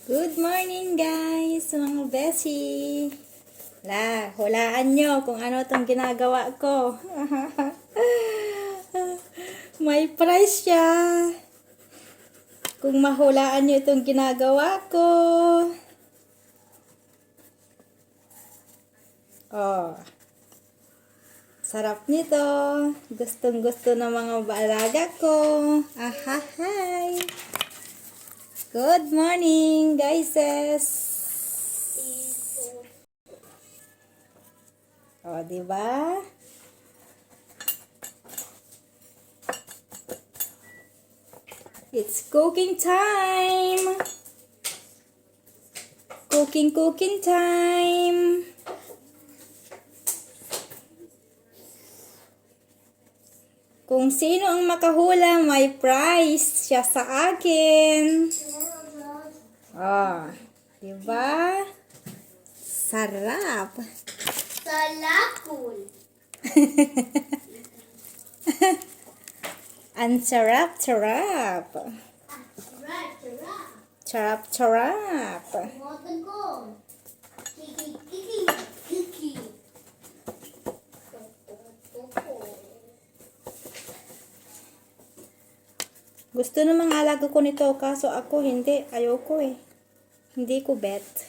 Good morning guys, mga beshi. Hulaan nyo kung ano itong ginagawa ko. May prize siya. Kung mahulaan nyo itong ginagawa ko. Oh. Sarap nito. Gustong gusto ng mga baalaga ko. Ahahay. Good morning, guys. O, diba? It's cooking time. Cooking time. Kung sino ang makahula, may prize siya sa akin. Oh, diba? Sarap. Salapul. Ang sarap. Sarap. Kiki. Gusto ng mga alaga ko nito, kaso ako hindi. Ayoko eh. Hindi ko bet.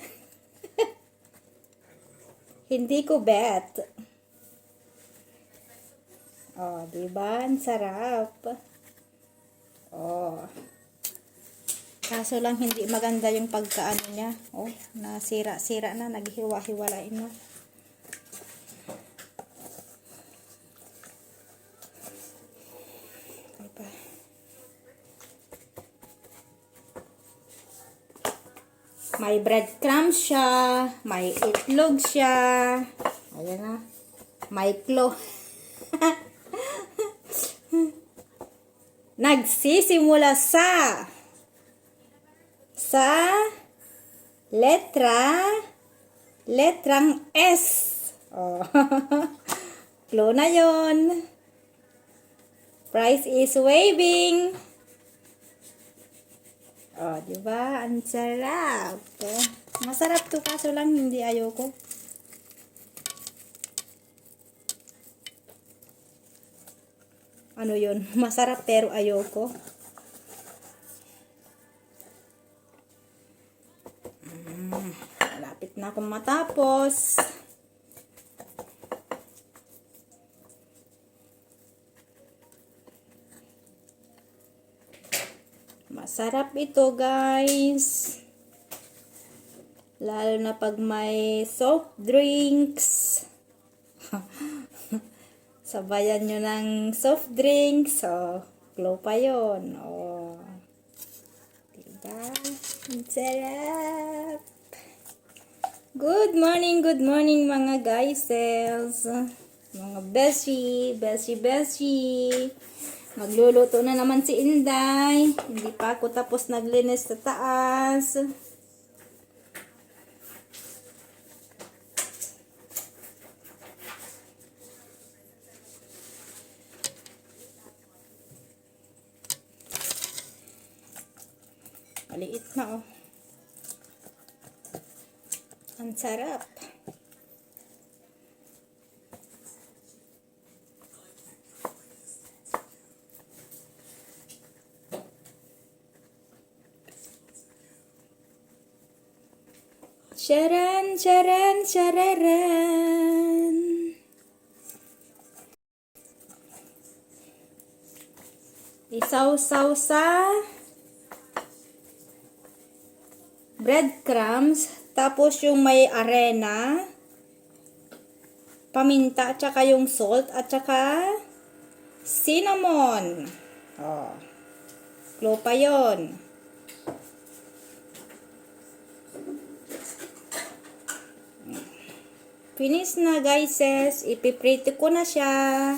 Hindi ko bet. Oh, diba? Ang sarap. Oh. Kaso lang hindi maganda yung pagkaano niya. Oh, nasira-sira na. Naghiwa-hiwalain na. Diba? May breadcrumbs siya. May itlog siya. Ayan na. May claw. Nagsisimula sa letrang S. Oh. Clue na yon. Price is waving. Oh, diba? Ang sarap. Masarap to, kaso lang hindi ayoko. Ano yun? Masarap pero ayoko. Malapit na akong matapos. Masarap ito, guys. Lalo na pag may soft drinks. Sabayan nyo ng soft drinks. So, glow pa yun. Oh. Diba? Ang sarap. Good morning mga guysels. Mga beshi. Magluluto na naman si Inday. Hindi pa ako tapos naglinis sa taas. Maliit na oh. Ang sarap. Charan. Isaw-saw sa breadcrumbs, tapos yung may arena, paminta, at saka yung salt, at saka cinnamon. Oh. Clue pa yun. Finish na, guys. Ipiprito ko na siya.